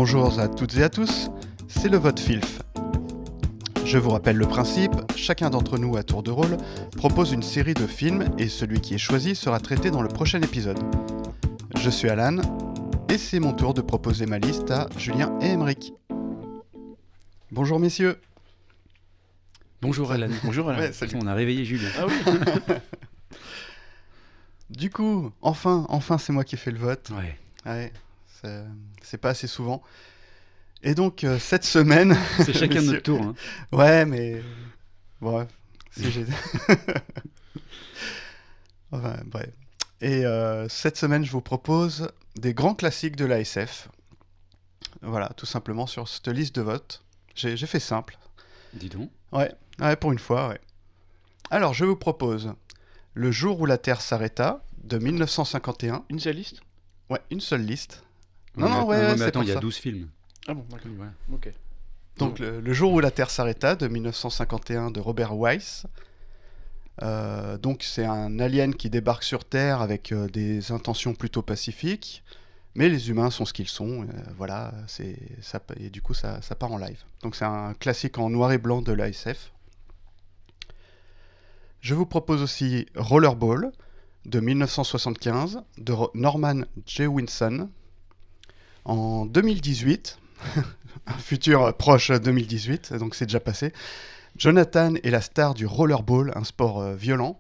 Bonjour à toutes et à tous, c'est le vote FILF. Je vous rappelle le principe, chacun d'entre nous à tour de rôle propose une série de films et celui qui est choisi sera traité dans le prochain épisode. Je suis Alan et c'est mon tour de proposer ma liste à Julien et Émeric. Bonjour messieurs. Bonjour Alan. Bonjour Alan. Ouais, salut. On a réveillé Julien. Ah oui. Du coup, enfin c'est moi qui ai fait le vote. Ouais. Ouais, c'est pas assez souvent. Et donc cette semaine... C'est chacun notre tour. Hein. Ouais, mais... Bref. Si j'ai... Enfin, bref. Et cette semaine, je vous propose des grands classiques de la SF. Voilà, tout simplement sur cette liste de vote. J'ai fait simple. Dis donc. Ouais, pour une fois, ouais. Alors, je vous propose Le jour où la Terre s'arrêta, de 1951. Une seule liste. Ouais, une seule liste. Mais c'est attends, pour il y a ça. 12 films. Ah bon, d'accord. Ouais. Ok. Donc, le jour où la Terre s'arrêta, de 1951, de Robert Wise. Donc, c'est un alien qui débarque sur Terre avec des intentions plutôt pacifiques. Mais les humains sont ce qu'ils sont. Voilà, ça, et du coup, ça part en live. Donc, c'est un classique en noir et blanc de la SF. Je vous propose aussi Rollerball, de 1975, de Norman Jewison. En 2018, un futur proche 2018, donc c'est déjà passé, Jonathan est la star du rollerball, un sport violent,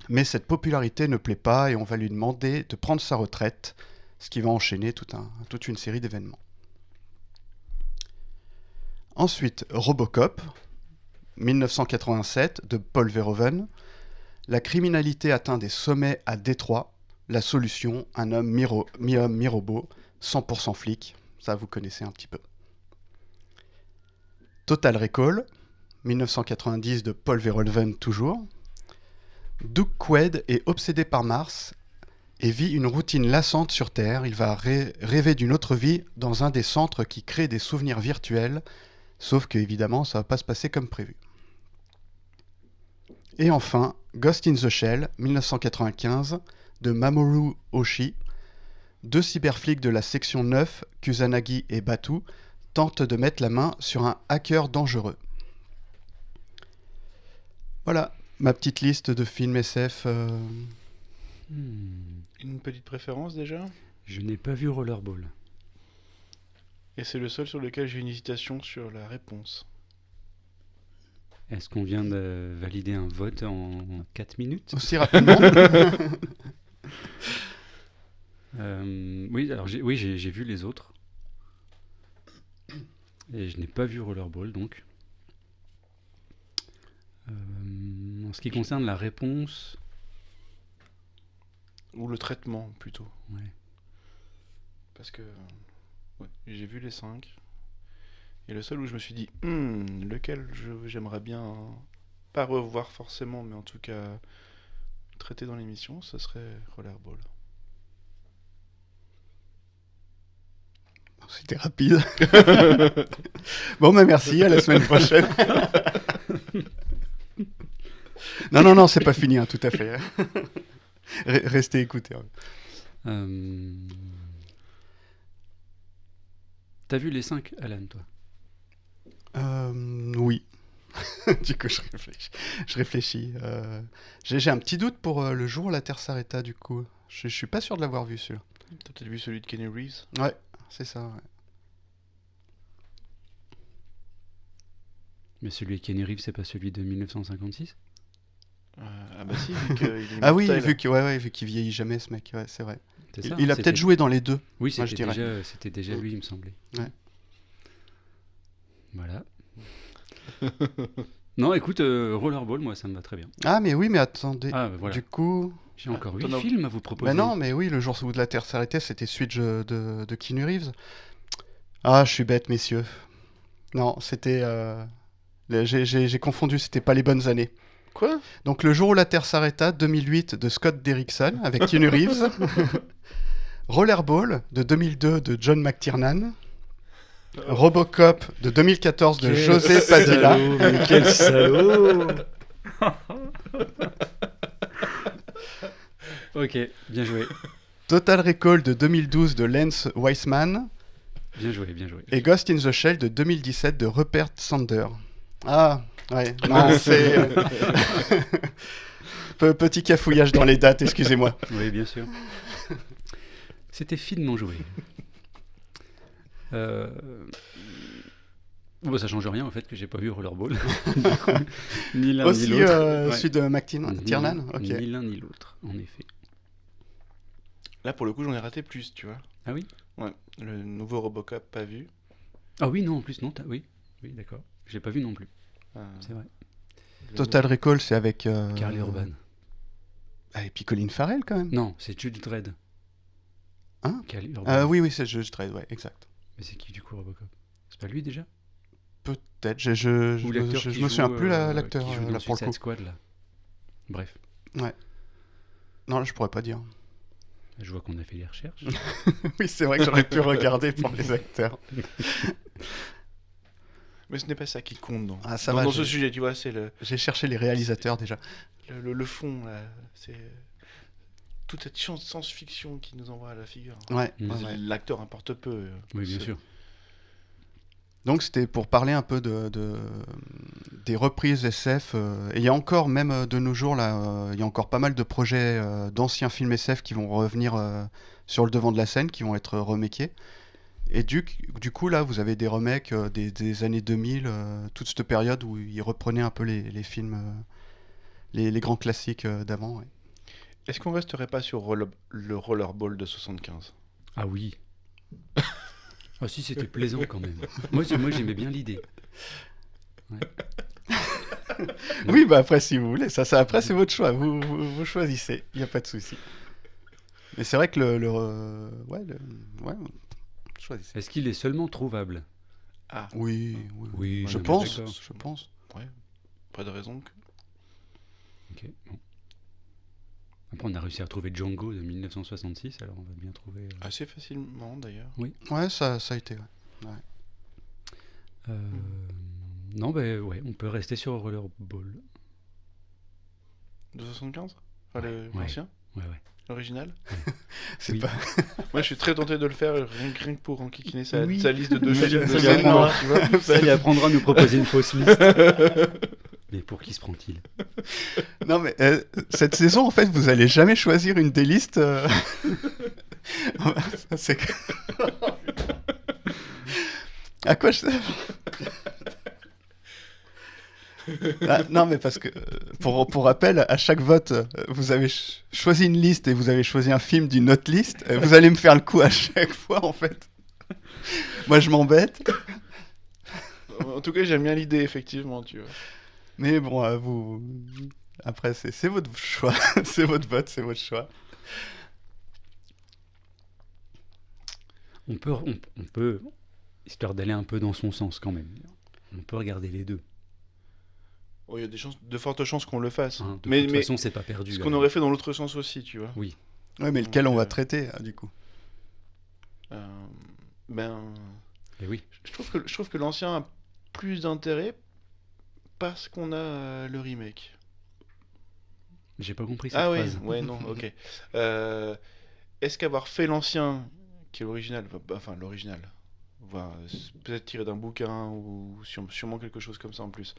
mais cette popularité ne plaît pas et on va lui demander de prendre sa retraite, ce qui va enchaîner toute une série d'événements. Ensuite, Robocop, 1987, de Paul Verhoeven. La criminalité atteint des sommets à Détroit. La solution, un homme mi-homme, mi-robot, 100% flic. Ça, vous connaissez un petit peu. Total Recall, 1990, de Paul Verhoeven toujours. Doug Quaid est obsédé par Mars et vit une routine lassante sur Terre. Il va rêver d'une autre vie dans un des centres qui crée des souvenirs virtuels, sauf que, évidemment, ça ne va pas se passer comme prévu. Et enfin, Ghost in the Shell, 1995, de Mamoru Oshii. Deux cyberflics de la section 9, Kusanagi et Batu, tentent de mettre la main sur un hacker dangereux. Voilà, ma petite liste de films SF. Une petite préférence déjà. Je n'ai pas vu Rollerball. Et c'est le seul sur lequel j'ai une hésitation sur la réponse. Est-ce qu'on vient de valider un vote en 4 minutes? Aussi rapidement. Oui, alors j'ai vu les autres. Et je n'ai pas vu Rollerball, donc. En ce qui concerne la réponse... Ou le traitement plutôt. Ouais. Parce que ouais, j'ai vu les 5. Et le seul où je me suis dit, lequel j'aimerais bien, pas revoir forcément, mais en tout cas traiter dans l'émission, ce serait Rollerball. C'était rapide. Bon, bah merci, à la semaine prochaine. Non, c'est pas fini, hein, tout à fait. Restez écoutés. T'as vu les 5, Alan, toi? Oui. Du coup, je réfléchis. J'ai un petit doute pour le jour où la Terre s'arrêta, du coup. Je suis pas sûr de l'avoir vu, celui-là. T'as peut-être vu celui de Kenny Reeves? Ouais, c'est ça, ouais. Mais celui de Kenny Reeves, c'est pas celui de 1956? Ah bah si, vu qu'il est Ah oui, immortel. vu qu'il vieillit jamais, ce mec, ouais, c'est vrai. C'est Il, ça, il a c'était- peut-être joué dans les deux. Oui, moi, je dirais. c'était déjà lui, il me semblait. Ouais. Voilà. Non, écoute, Rollerball, moi, ça me va très bien. Ah, mais oui, mais attendez. Ah, voilà. Du coup... J'ai encore 8 t'en as- films à vous proposer. Mais non, mais oui, le jour où la Terre s'arrêtait, c'était celui de Keanu Reeves. Ah, je suis bête, messieurs. Non, c'était... J'ai confondu, c'était pas les bonnes années. Quoi? Donc, le jour où la Terre s'arrêta, 2008, de Scott Derrickson, avec Keanu Reeves. Rollerball, de 2002, de John McTiernan. Robocop, de 2014, de José Padilla. Mais quel salaud. Ok, bien joué. Total Recall, de 2012, de Lance Weissman. Bien joué, bien joué. Et Ghost in the Shell de 2017 de Rupert Sanders. Ah, ouais, non, c'est... Petit cafouillage dans les dates, excusez-moi. Oui, bien sûr. C'était finement joué. Bon, ça change rien au fait que j'ai pas vu Rollerball. Du coup, ni l'un Aussi, ni l'autre. Ouais. celui de McTiernan. Ok. Ni l'un ni l'autre, en effet. Là, pour le coup, j'en ai raté plus, tu vois. Ah oui? Ouais, le nouveau Robocop, pas vu. Ah oui, non, en plus, non, oui, d'accord. J'ai pas vu non plus, Euh, c'est vrai. Total Recall, c'est avec... Karl Urban. Ah, et puis Colin Farrell, quand même. Non, c'est Judge Dredd. Hein? Karl Urban. Oui, c'est Judge Dredd, ouais, exact. Mais c'est qui du coup Robocop? C'est pas lui déjà? Peut-être, je Ou l'acteur qui me souviens joue, plus l'acteur, qui joue dans là, pour le Suicide coup. Squad, là. Bref, Non, là, je pourrais pas dire. je vois qu'on a fait les recherches. Oui, c'est vrai que j'aurais pu regarder pour les acteurs. Mais ce n'est pas ça qui compte Ah, ça va, dans ce sujet, tu vois, c'est J'ai cherché les réalisateurs déjà. le fond, là. C'est toute cette science-fiction qui nous envoie à la figure. Ouais, Mm. ouais, ouais. L'acteur importe peu. Oui, bien C'est- sûr. Donc c'était pour parler un peu des reprises SF. Et il y a encore, même de nos jours, là, il y a encore pas mal de projets d'anciens films SF qui vont revenir sur le devant de la scène, qui vont être remakés. Et du coup, là, vous avez des remakes des années 2000, toute cette période où ils reprenaient un peu les films, les grands classiques d'avant. Ouais. Est-ce qu'on resterait pas sur le Rollerball de 75? Ah oui. Ah si, c'était plaisant quand même. Moi j'aimais bien l'idée. Ouais. Oui, bah après, si vous voulez, ça après, c'est votre choix. Vous choisissez, il n'y a pas de souci. Mais c'est vrai que ouais, choisissez. Est-ce qu'il est seulement trouvable? Ah, Oui, Oui, je non, mais pense, d'accord. je pense. ouais. Pas de raison que... Ok, bon. Après, on a réussi à retrouver Django de 1966, alors on va bien trouver... Assez facilement, d'ailleurs. Ouais, ça a été. Ouais. Non, ben ouais, on peut rester sur Rollerball. De 75? Enfin, Ouais. l'ancien? Ouais. L'original? C'est Oui. pas. Moi, je suis très tenté de le faire, rien que pour enquiquiner sa Oui. liste de deux Mais films. ça de lui apprendra. tu vois. Ça lui apprendra à nous proposer une fausse liste. Mais pour qui se prend-il? Non, mais cette saison, en fait, vous allez jamais choisir une des listes. Ça, c'est que- À quoi je. Ah, non, mais parce que, pour rappel, à chaque vote, vous avez choisi une liste et vous avez choisi un film d'une autre liste. Vous allez me faire le coup à chaque fois, en fait. Moi, je m'embête. En tout cas, j'aime bien l'idée, effectivement, tu vois. Mais bon, vous. Après, c'est votre choix. C'est votre vote, c'est votre choix. On peut, histoire d'aller un peu dans son sens quand même, on peut regarder les deux. Oh, il y a de fortes chances qu'on le fasse. Hein. De mais toute façon, c'est pas perdu. ce qu'on aurait fait dans l'autre sens aussi, tu vois. Oui. Ouais, mais lequel on va Donc, traiter, du coup? Ben, Et oui. je trouve que l'ancien a plus d'intérêt parce qu'on a le remake. J'ai pas compris cette Ah phrase. ouais, non, ok. Est-ce qu'avoir fait l'ancien, qui est l'original, enfin l'original, voilà, c'est peut-être tiré d'un bouquin ou sûrement quelque chose comme ça en plus.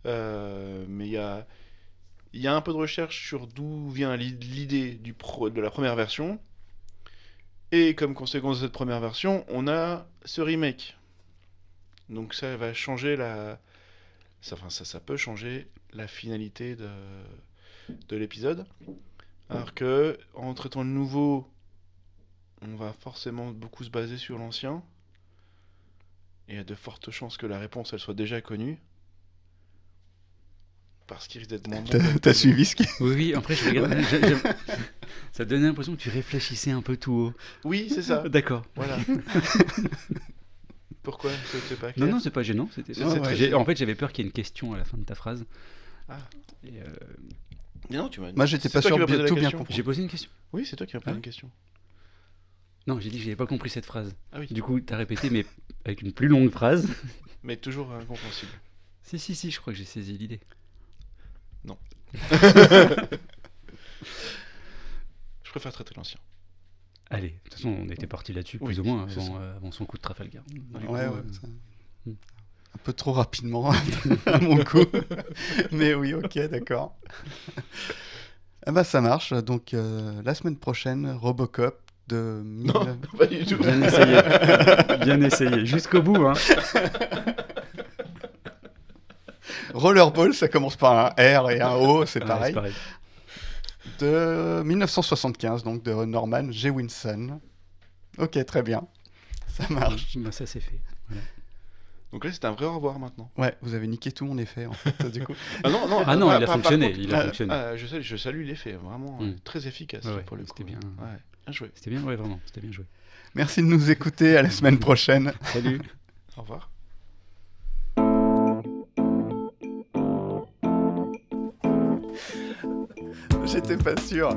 Mais il y a un peu de recherche sur d'où vient l'idée de la première version. Et comme conséquence de cette première version, on a ce remake. Donc ça va changer ça peut changer la finalité de l'épisode. Alors que, en traitant le nouveau, on va forcément beaucoup se baser sur l'ancien. Et il y a de fortes chances que la réponse, elle soit déjà connue. Parce qu'il risque d'être moins bon. T'as suivi ce qui. Oui, après je regarde. Ça donnait l'impression que tu réfléchissais un peu tout haut. Oui, c'est ça. D'accord. Voilà. Pourquoi? C'est pas Non, clair? non, c'est pas gênant. C'est très- En fait, j'avais peur qu'il y ait une question à la fin de ta phrase. Ah. Et, Mais non, tu m'as... Moi, j'étais c'est pas toi sûr qui m'as de posé la tout bien question. comprendre. j'ai posé une question. Oui, c'est toi qui m'as posé Ah. une question. Non, j'ai dit que j'avais pas compris cette phrase. Ah oui. Du coup, t'as répété, mais avec une plus longue phrase. Mais toujours incompréhensible. Si, je crois que j'ai saisi l'idée. Je préfère traiter l'ancien. Allez, de toute façon, on était parti là-dessus, Oui, plus ou moins, c'est avant son coup de Trafalgar. Du Ouais, coup, ouais, euh, ça- un peu trop rapidement à mon goût. Mais oui, ok, d'accord. Ah bah ça marche. Donc la semaine prochaine, Robocop de Non, pas du tout. Bien essayé. Bien essayé. Jusqu'au bout, hein. Rollerball, ça commence par un R et un O, c'est Ouais, pareil. c'est pareil. De 1975, donc de Norman J. Winson. Ok, très bien. Ça marche. Bah, ça, c'est fait. Voilà. Donc là, c'est un vrai au revoir maintenant. Ouais, vous avez niqué tout mon effet, en fait, du coup. Ah non, Ah non, il a par fonctionné. contre, Il a fonctionné. je salue l'effet, vraiment très efficace Ouais, pour le coup. c'était bien. Ouais, bien joué. C'était bien, ouais, vraiment. C'était bien joué. Merci de nous écouter. À la semaine prochaine. Salut. Au revoir. J'étais pas sûr.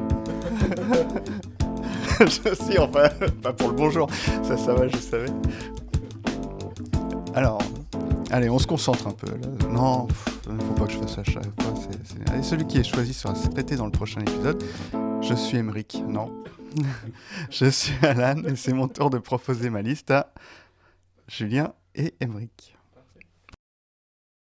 Si, enfin, pas pour le bonjour. Ça va, je savais. Alors, allez, on se concentre un peu. Là. Non, faut pas que je fasse ça à chaque fois. Allez, celui qui est choisi sera pété dans le prochain épisode. Je suis Emeric. Non. Je suis Alan et c'est mon tour de proposer ma liste à Julien et Emeric.